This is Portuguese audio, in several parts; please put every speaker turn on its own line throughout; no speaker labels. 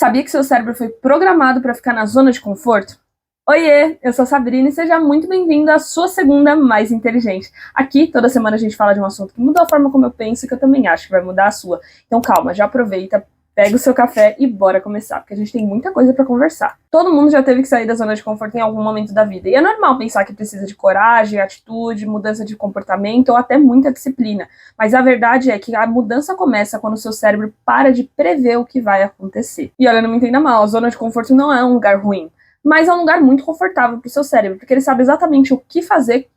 Sabia que seu cérebro foi programado para ficar na zona de conforto? Oiê, eu sou a Sabrina e seja muito bem-vindo à sua segunda mais inteligente. Aqui, toda semana a gente fala de um assunto que mudou a forma como eu penso e que eu também acho que vai mudar a sua. Então calma, já aproveita, pega o seu café e bora começar, porque a gente tem muita coisa para conversar. Todo mundo já teve que sair da zona de conforto em algum momento da vida, e é normal pensar que precisa de coragem, atitude, mudança de comportamento ou até muita disciplina. Mas a verdade é que a mudança começa quando o seu cérebro para de prever o que vai acontecer. E olha, não me entenda mal, a zona de conforto não é um lugar ruim, mas é um lugar muito confortável para o seu cérebro, porque ele sabe exatamente o que fazer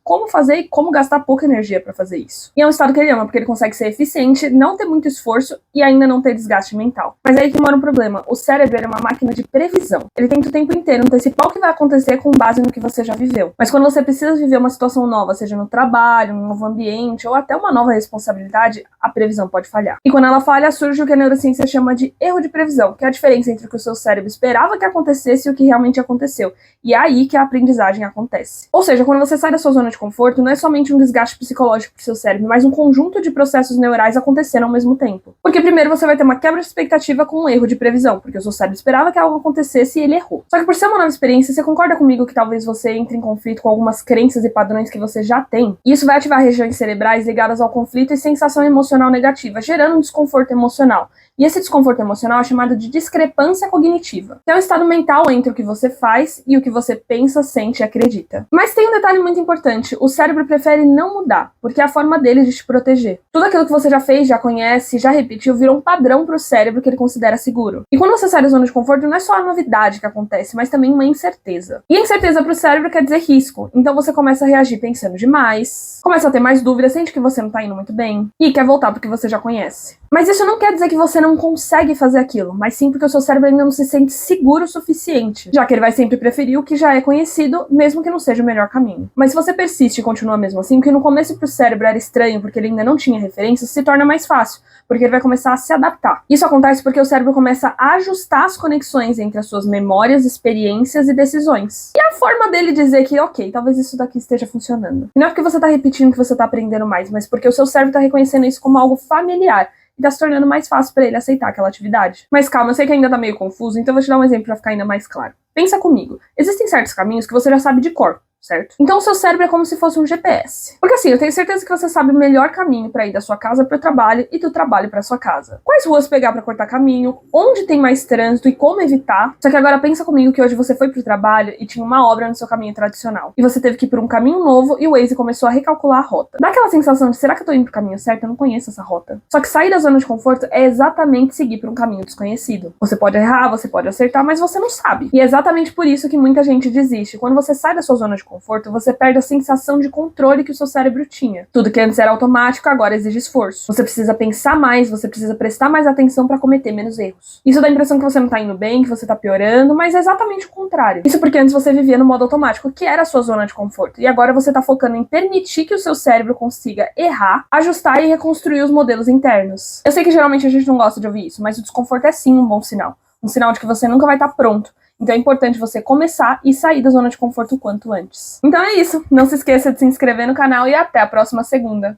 e como gastar pouca energia para fazer isso. E é um estado que ele ama, porque ele consegue ser eficiente, não ter muito esforço e ainda não ter desgaste mental. Mas é aí que mora um problema. O cérebro é uma máquina de previsão. Ele tenta o tempo inteiro antecipar o que vai acontecer com base no que você já viveu. Mas quando você precisa viver uma situação nova, seja no trabalho, num novo ambiente ou até uma nova responsabilidade, a previsão pode falhar. E quando ela falha, surge o que a neurociência chama de erro de previsão, que é a diferença entre o que o seu cérebro esperava que acontecesse e o que realmente aconteceu. E é aí que a aprendizagem acontece. Ou seja, quando você sai da sua zona de conforto, não é somente um desgaste psicológico pro seu cérebro, mas um conjunto de processos neurais acontecendo ao mesmo tempo. Porque primeiro você vai ter uma quebra de expectativa com um erro de previsão, porque o seu cérebro esperava que algo acontecesse e ele errou. Só que por ser uma nova experiência, você concorda comigo que talvez você entre em conflito com algumas crenças e padrões que você já tem? E isso vai ativar regiões cerebrais ligadas ao conflito e sensação emocional negativa, gerando um desconforto emocional. E esse desconforto emocional é chamado de discrepância cognitiva, que é um estado mental entre o que você faz e o que você pensa, sente e acredita. Mas tem um detalhe muito importante: o cérebro prefere não mudar, porque é a forma dele de te proteger. Tudo aquilo que você já fez, já conhece, já repetiu, virou um padrão para o cérebro que ele considera seguro. E quando você sai da zona de conforto, não é só a novidade que acontece, mas também uma incerteza. E incerteza para o cérebro quer dizer risco, então você começa a reagir pensando demais, começa a ter mais dúvidas, sente que você não tá indo muito bem, e quer voltar porque você já conhece. Mas isso não quer dizer que você não consegue fazer aquilo, mas sim porque o seu cérebro ainda não se sente seguro o suficiente, já que ele vai sempre preferir o que já é conhecido, mesmo que não seja o melhor caminho. Mas se você persiste e continua mesmo assim, o que no começo pro cérebro era estranho porque ele ainda não tinha referências, se torna mais fácil, porque ele vai começar a se adaptar. Isso acontece porque o cérebro começa a ajustar as conexões entre as suas memórias, experiências e decisões. E a forma dele dizer que, ok, talvez isso daqui esteja funcionando. E não é porque você tá repetindo que você tá aprendendo mais, mas porque o seu cérebro tá reconhecendo isso como algo familiar e tá se tornando mais fácil para ele aceitar aquela atividade. Mas calma, eu sei que ainda tá meio confuso, então eu vou te dar um exemplo para ficar ainda mais claro. Pensa comigo. Existem certos caminhos que você já sabe de cor, certo? Então o seu cérebro é como se fosse um GPS. Porque assim, eu tenho certeza que você sabe o melhor caminho para ir da sua casa para o trabalho e do trabalho para sua casa. Quais ruas pegar para cortar caminho, onde tem mais trânsito e como evitar. Só que agora pensa comigo que hoje você foi pro trabalho e tinha uma obra no seu caminho tradicional. E você teve que ir por um caminho novo e o Waze começou a recalcular a rota. Dá aquela sensação de, será que eu tô indo pro caminho certo? Eu não conheço essa rota. Só que sair da zona de conforto é exatamente seguir por um caminho desconhecido. Você pode errar, você pode acertar, mas você não sabe. E é exatamente por isso que muita gente desiste. Quando você sai da sua zona de conforto, você perde a sensação de controle que o seu cérebro tinha. Tudo que antes era automático, agora exige esforço. Você precisa pensar mais, você precisa prestar mais atenção para cometer menos erros. Isso dá a impressão que você não tá indo bem, que você tá piorando, mas é exatamente o contrário. Isso porque antes você vivia no modo automático, que era a sua zona de conforto. E agora você tá focando em permitir que o seu cérebro consiga errar, ajustar e reconstruir os modelos internos. Eu sei que geralmente a gente não gosta de ouvir isso, mas o desconforto é sim um bom sinal. Um sinal de que você nunca vai estar pronto. Então é importante você começar e sair da zona de conforto o quanto antes. Então é isso. Não se esqueça de se inscrever no canal e até a próxima segunda.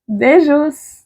Beijos!